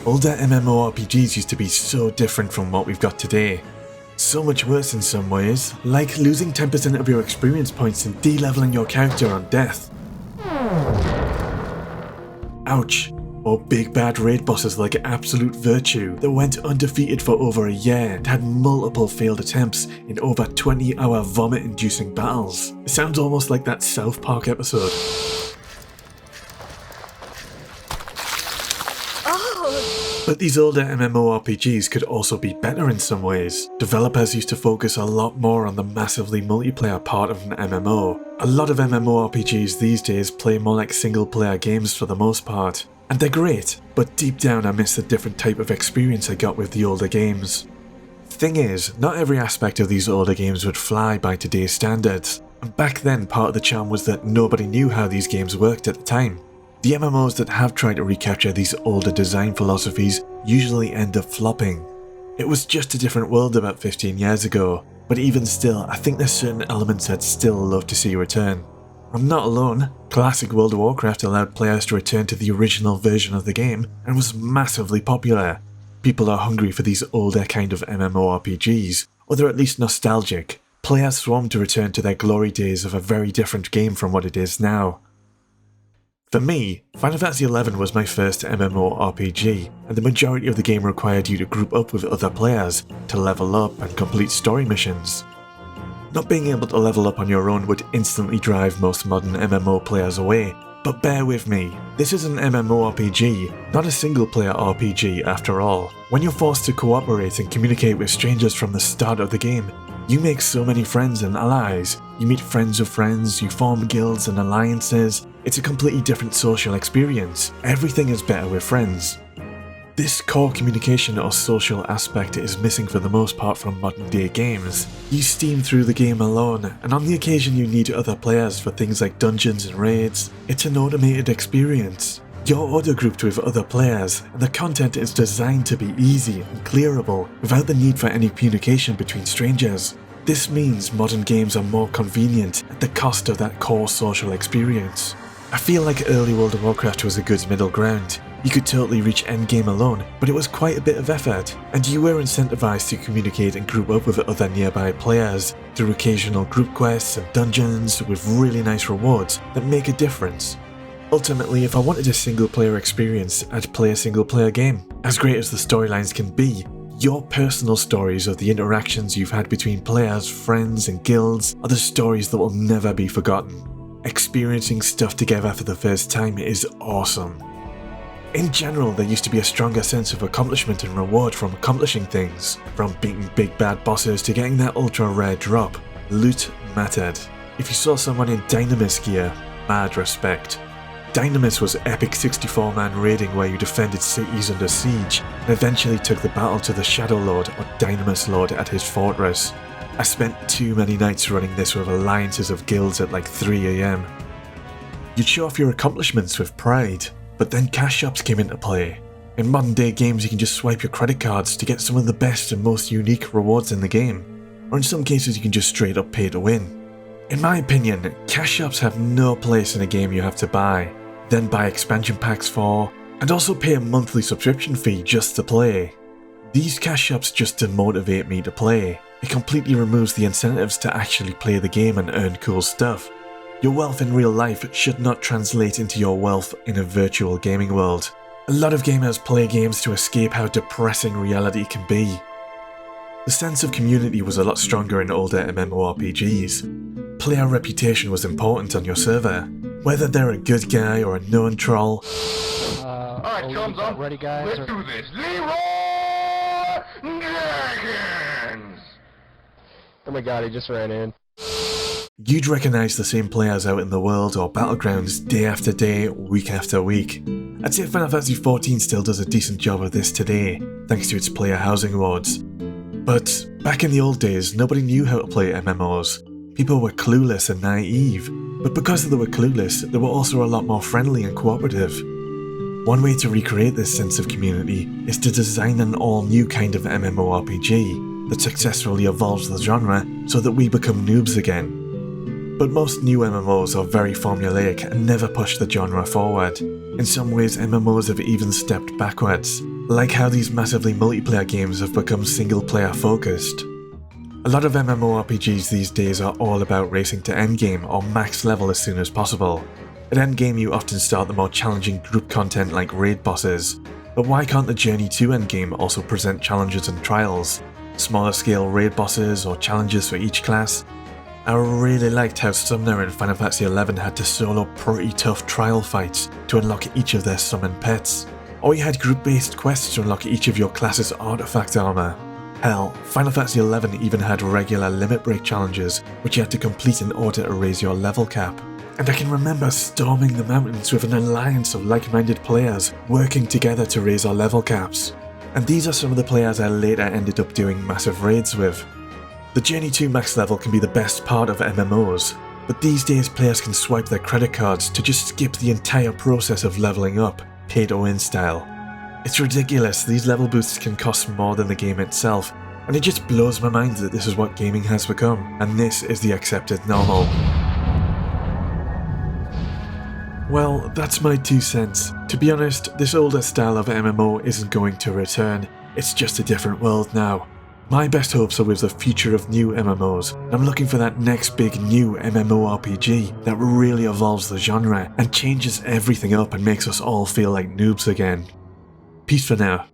Older MMORPGs used to be so different from what we've got today. So much worse in some ways, like losing 10% of your experience points and de-leveling your character on death. Ouch. Or big bad raid bosses like Absolute Virtue that went undefeated for over a year and had multiple failed attempts in over 20-hour vomit-inducing battles. It sounds almost like that South Park episode. But these older MMORPGs could also be better in some ways. Developers used to focus a lot more on the massively multiplayer part of an MMO. A lot of MMORPGs these days play more like single player games for the most part. And they're great, but deep down I miss the different type of experience I got with the older games. Thing is, not every aspect of these older games would fly by today's standards. And back then part of the charm was that nobody knew how these games worked at the time. The MMOs that have tried to recapture these older design philosophies usually end up flopping. It was just a different world about 15 years ago, but even still, I think there's certain elements I'd still love to see return. I'm not alone. Classic World of Warcraft allowed players to return to the original version of the game and was massively popular. People are hungry for these older kind of MMORPGs, or they're at least nostalgic. Players swarm to return to their glory days of a very different game from what it is now. For me, Final Fantasy XI was my first MMORPG, and the majority of the game required you to group up with other players to level up and complete story missions. Not being able to level up on your own would instantly drive most modern MMO players away, but bear with me, this is an MMORPG, not a single player RPG after all. When you're forced to cooperate and communicate with strangers from the start of the game, you make so many friends and allies. You meet friends of friends, you form guilds and alliances. It's a completely different social experience. Everything is better with friends. This core communication or social aspect is missing for the most part from modern day games. You steam through the game alone, and on the occasion you need other players for things like dungeons and raids. It's an automated experience. You're auto-grouped with other players, and the content is designed to be easy and clearable without the need for any communication between strangers. This means modern games are more convenient at the cost of that core social experience. I feel like early World of Warcraft was a good middle ground. You could totally reach endgame alone, but it was quite a bit of effort, and you were incentivized to communicate and group up with other nearby players through occasional group quests and dungeons with really nice rewards that make a difference. Ultimately, if I wanted a single player experience, I'd play a single player game. As great as the storylines can be, your personal stories of the interactions you've had between players, friends and guilds are the stories that will never be forgotten. Experiencing stuff together for the first time is awesome. In general, there used to be a stronger sense of accomplishment and reward from accomplishing things. From beating big bad bosses to getting that ultra rare drop, loot mattered. If you saw someone in Dynamis gear, mad respect. Dynamis was epic 64-man raiding where you defended cities under siege and eventually took the battle to the Shadow Lord or Dynamis Lord at his fortress. I spent too many nights running this with alliances of guilds at like 3 AM. You'd show off your accomplishments with pride, but then cash shops came into play. In modern day games you can just swipe your credit cards to get some of the best and most unique rewards in the game, or in some cases you can just straight up pay to win. In my opinion, cash shops have no place in a game you have to buy, then buy expansion packs for, and also pay a monthly subscription fee just to play. These cash shops just demotivate me to play. It completely removes the incentives to actually play the game and earn cool stuff. Your wealth in real life should not translate into your wealth in a virtual gaming world. A lot of gamers play games to escape how depressing reality can be. The sense of community was a lot stronger in older MMORPGs. Player reputation was important on your server. Whether they're a good guy or a known troll. Alright, chums up. Ready, guys? Let's do this. Leroy Dragons! Oh my god, he just ran in. You'd recognise the same players out in the world or battlegrounds day after day, week after week. I'd say Final Fantasy XIV still does a decent job of this today, thanks to its player housing rewards. But back in the old days, nobody knew how to play MMOs. People were clueless and naive, but because they were clueless, they were also a lot more friendly and cooperative. One way to recreate this sense of community is to design an all-new kind of MMORPG that successfully evolves the genre so that we become noobs again. But most new MMOs are very formulaic and never push the genre forward. In some ways, MMOs have even stepped backwards. like how these massively multiplayer games have become single-player focused. A lot of MMORPGs these days are all about racing to endgame or max level as soon as possible. At endgame you often start the more challenging group content like raid bosses, but why can't the journey to endgame also present challenges and trials? Smaller scale raid bosses or challenges for each class? I really liked how Summoner in Final Fantasy XI had to solo pretty tough trial fights to unlock each of their summoned pets. Or you had group-based quests to unlock each of your class's artifact armor. Hell, Final Fantasy XI even had regular limit break challenges which you had to complete in order to raise your level cap. And I can remember storming the mountains with an alliance of like-minded players working together to raise our level caps. And these are some of the players I later ended up doing massive raids with. The journey to max level can be the best part of MMOs, but these days players can swipe their credit cards to just skip the entire process of leveling up, pay-to-win style. It's ridiculous, these level boosts can cost more than the game itself, and it just blows my mind that this is what gaming has become, and this is the accepted normal. Well, that's my 2 cents. To be honest, this older style of MMO isn't going to return, it's just a different world now. My best hopes are with the future of new MMOs, and I'm looking for that next big new MMORPG that really evolves the genre and changes everything up and makes us all feel like noobs again. Peace for now.